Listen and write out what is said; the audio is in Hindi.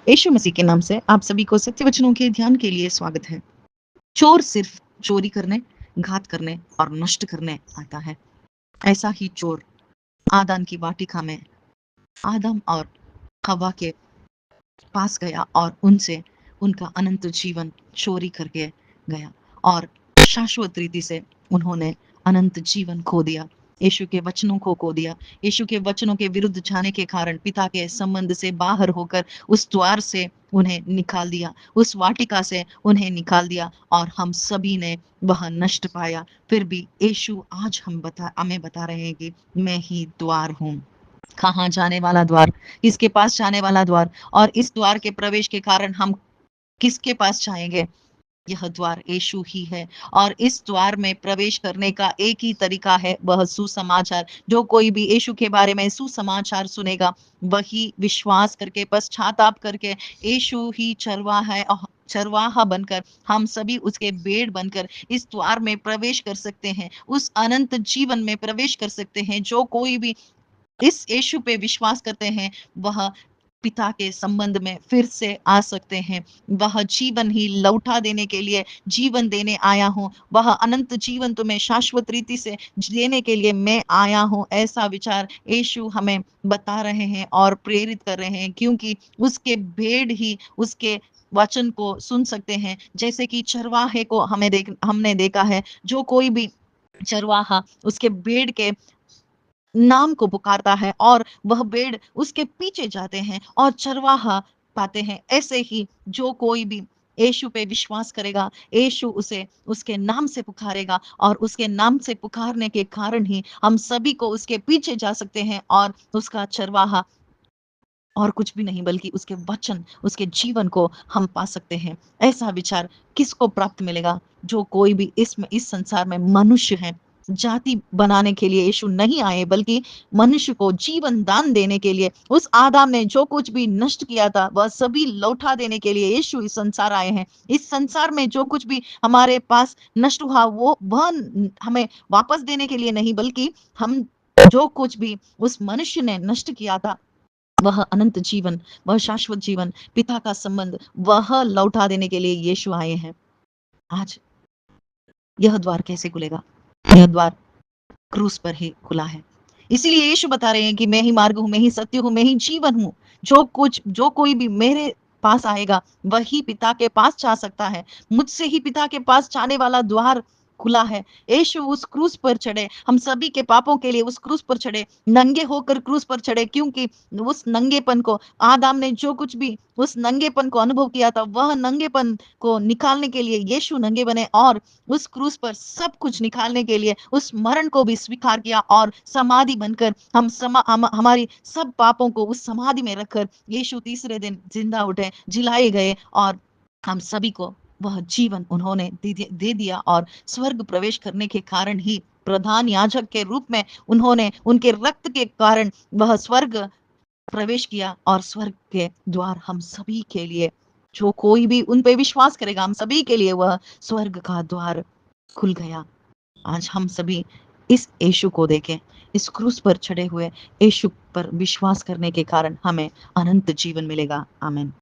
यीशु मसीह के नाम से आप सभी को सत्य वचनों के ध्यान के लिए स्वागत है। चोर सिर्फ चोरी करने, घात करने और नष्ट करने आता है। ऐसा ही चोर आदम की वाटिका में आदम और हवा के पास गया और उनसे उनका अनंत जीवन चोरी करके गया और शाश्वत रीति से उन्होंने अनंत जीवन खो दिया। यीशु के वचनों को खो दिया। यीशु के वचनों के विरुद्ध जाने के कारण पिता के संबंध से बाहर होकर उस द्वार से उन्हें निकाल दिया, उस वाटिका से उन्हें निकाल दिया और हम सभी ने वह नष्ट पाया। फिर भी यीशु आज हमें बता रहे हैं कि मैं ही द्वार हूँ। कहाँ जाने वाला द्वार, किसके पास जाने वाला द्वार, और इस द्वार के प्रवेश के कारण हम किसके पास जाएंगे? यह द्वार यीशु ही है और इस द्वार में प्रवेश करने का एक ही तरीका है, वह सुसमाचार। जो कोई भी यीशु के बारे में सुसमाचार सुनेगा, वही विश्वास करके पश्चाताप करके यीशु ही चरवाहा बनकर हम सभी उसके भेड़ बनकर इस द्वार में प्रवेश कर सकते हैं, उस अनंत जीवन में प्रवेश कर सकते हैं। जो कोई भी इस यीशु पे विश्वास करते हैं, वह पिता के संबंध में फिर से आ सकते हैं। वह जीवन ही लौटा देने के लिए जीवन देने आया हूँ, वह अनंत जीवन तुम्हें शाश्वत रीति से देने के लिए मैं आया हूँ। ऐसा विचार यीशु हमें बता रहे हैं और प्रेरित कर रहे हैं, क्योंकि उसके भेड़ ही उसके वचन को सुन सकते हैं। जैसे कि चरवाहे को हमने देखा है, जो कोई भी चरवाहा उसके भेड़ के नाम को पुकारता है और वह भेड़ उसके पीछे जाते हैं और चरवाहा पाते हैं। ऐसे ही जो कोई भी यीशु पे विश्वास करेगा, यीशु उसे उसके नाम से पुकारेगा और उसके नाम से पुकारने के कारण ही हम सभी को उसके पीछे जा सकते हैं और उसका चरवाहा और कुछ भी नहीं बल्कि उसके वचन, उसके जीवन को हम पा सकते हैं। ऐसा विचार किसको प्राप्त मिलेगा? जो कोई भी इस संसार में मनुष्य है। जाति बनाने के लिए यीशु नहीं आए, बल्कि मनुष्य को जीवन दान देने के लिए। उस आदम ने जो कुछ भी नष्ट किया था, वह सभी लौटा देने के लिए यीशु इस संसार आए हैं। इस संसार में जो कुछ भी हमारे पास नष्ट हुआ, वह हमें वापस देने के लिए नहीं, बल्कि हम जो कुछ भी उस मनुष्य ने नष्ट किया था, वह अनंत जीवन, वह शाश्वत जीवन, पिता का संबंध, वह लौटा देने के लिए यीशु आए हैं। आज यह द्वार कैसे खुलेगा? यह द्वार क्रूस पर ही खुला है। इसीलिए यीशु बता रहे हैं कि मैं ही मार्ग हूँ, मैं ही सत्य हूँ, मैं ही जीवन हूँ। जो कोई भी मेरे पास आएगा, वही पिता के पास जा सकता है। मुझसे ही पिता के पास जाने वाला द्वार खुला है। यीशु उस क्रूस पर चढ़े, हम सभी के पापों के लिए उस क्रूस पर चढ़े, नंगे होकर क्रूस पर चढ़े, क्योंकि उस नंगेपन को, आदम ने जो कुछ भी उस नंगेपन को अनुभव किया था, वह नंगेपन को निकालने के लिए यीशु नंगे बने और उस क्रूस पर सब कुछ निकालने के लिए उस मरण को भी स्वीकार किया और समाधि बनकर हमारी सब पापों को उस समाधि में रखकर यीशु तीसरे दिन जिंदा उठे, जिलाए गए और हम सभी को वह जीवन उन्होंने दे दिया और स्वर्ग प्रवेश करने के कारण ही प्रधान याजक के रूप में उन्होंने उनके रक्त के कारण वह स्वर्ग प्रवेश किया और स्वर्ग के द्वार हम सभी के लिए, जो कोई भी उन पे विश्वास करेगा, हम सभी के लिए वह स्वर्ग का द्वार खुल गया। आज हम सभी इस यीशु को देखें, इस क्रूस पर चढ़े हुए यीशु पर विश्वास करने के कारण हमें अनंत जीवन मिलेगा। आमीन।